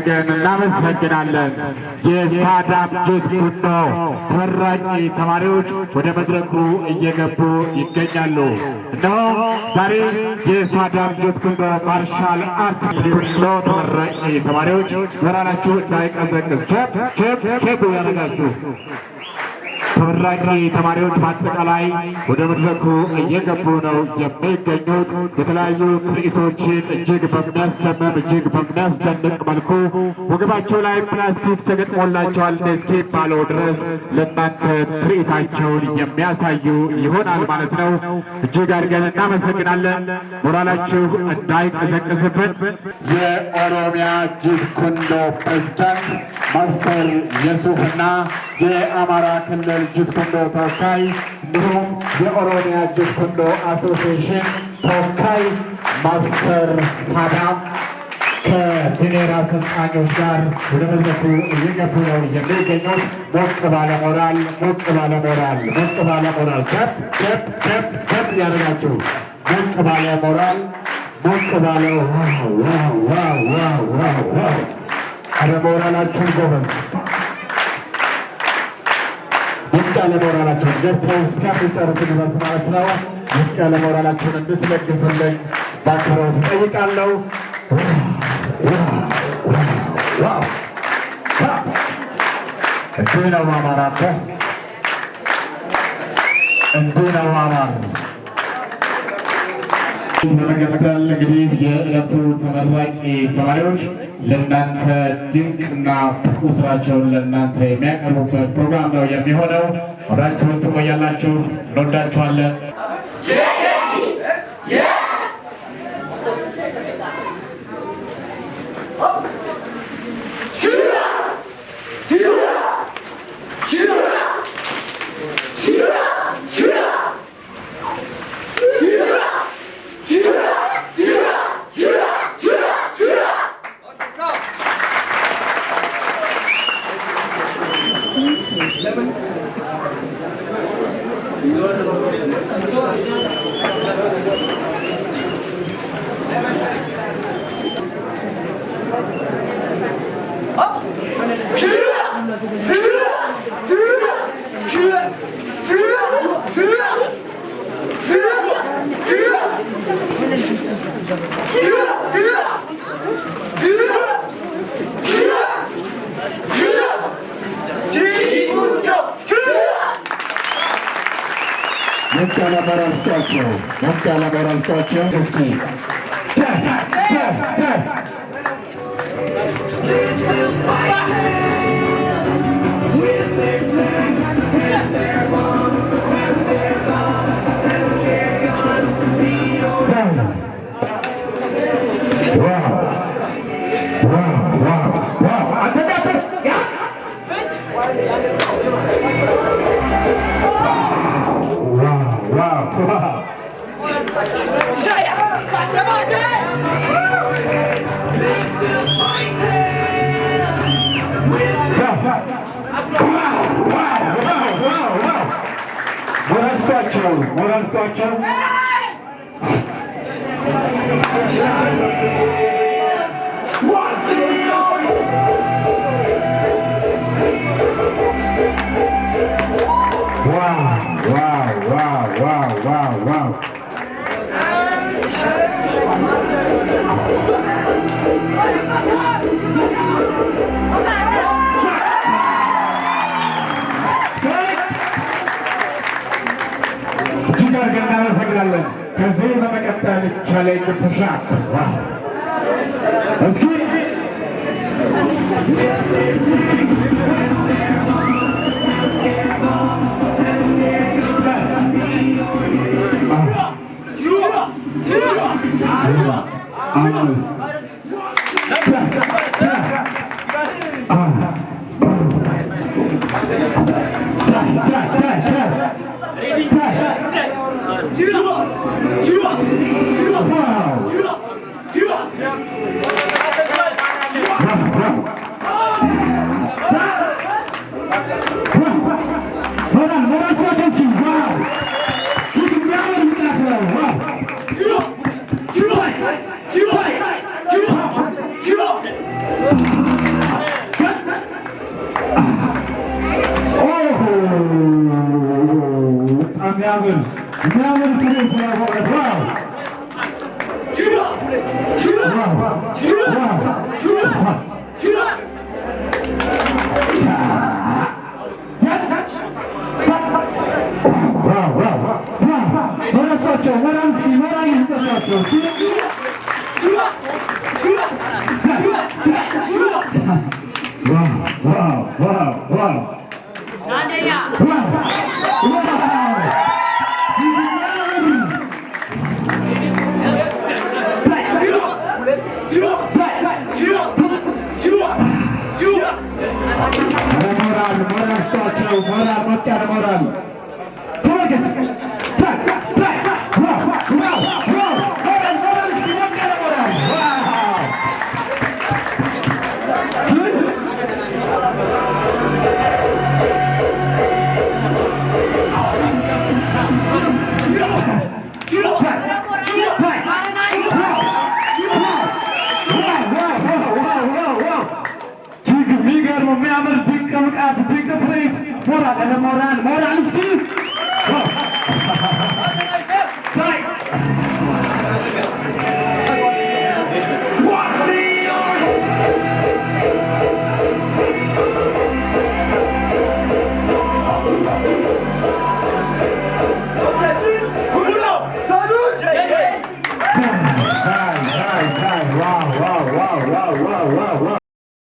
አድርገን እናመሰግናለን። የሳዳም ጁት ኩንዶ ተመራቂ ተማሪዎች ወደ መድረኩ እየገቡ ይገኛሉ። እነሆ ዛሬ የሳዳም ጁት ኩንዶ ማርሻል አርት ኩንዶ ተመራቂ ተማሪዎች ሞራላችሁ እንዳይቀዘቅዝ ኬፕ ያደረጋችሁ ተመራቂ ተማሪዎች በአጠቃላይ ወደ መድረኩ እየገቡ ነው የሚገኙት። የተለያዩ ትርኢቶችን እጅግ በሚያስደምም እጅግ በሚያስደንቅ መልኩ ወገባቸው ላይ ፕላስቲክ ተገጥሞላቸዋል እስኪባለው ድረስ ለእናንተ ትርኢታቸውን የሚያሳዩ ይሆናል ማለት ነው። እጅግ አድርገን እናመሰግናለን። ሞራላችሁ እንዳይቀዘቅዝብን የኦሮሚያ ጁት ኩንዶ ፕሬዝዳንት ማስተር የሱፍና የአማራ ክልል ጁት ኩንዶ ተወካይ እንዲሁም የኦሮሚያ ጁት ኩንዶ አሶሲዬሽን ተወካይ ማስተር ሳዳም ከሲኒየር አሰልጣኞች ጋር ወደ መድረኩ እየገቡ ነው የሚገኙት። ሞቅ ባለ ሞራል ከፍ ያደርጋችሁ። ሞቅ ባለ ሞራል አረ ሞራላችሁን ጎበዝ ያለ ሞራላችሁን ገብተው እስከሚጨርሱ ድረስ ማለት ነው። ያለ ሞራላችሁን እንድትለግሱልኝ በአክብሮት እጠይቃለሁ። እንዲህ ነው ማማር አለ፣ እንዲህ ነው ማማር። በመቀጠል እንግዲህ የዕለቱ ተመራቂ ተማሪዎች ለእናንተ ድንቅና ብቁ ስራቸውን ለእናንተ የሚያቀርቡበት ፕሮግራም ነው የሚሆነው። አብራችሁን ትቆያላችሁ። እንወዳችኋለን። ከዚህ በመቀጠል ቻሌንጅ ፑሽአፕ እስኪ Wow! Moral,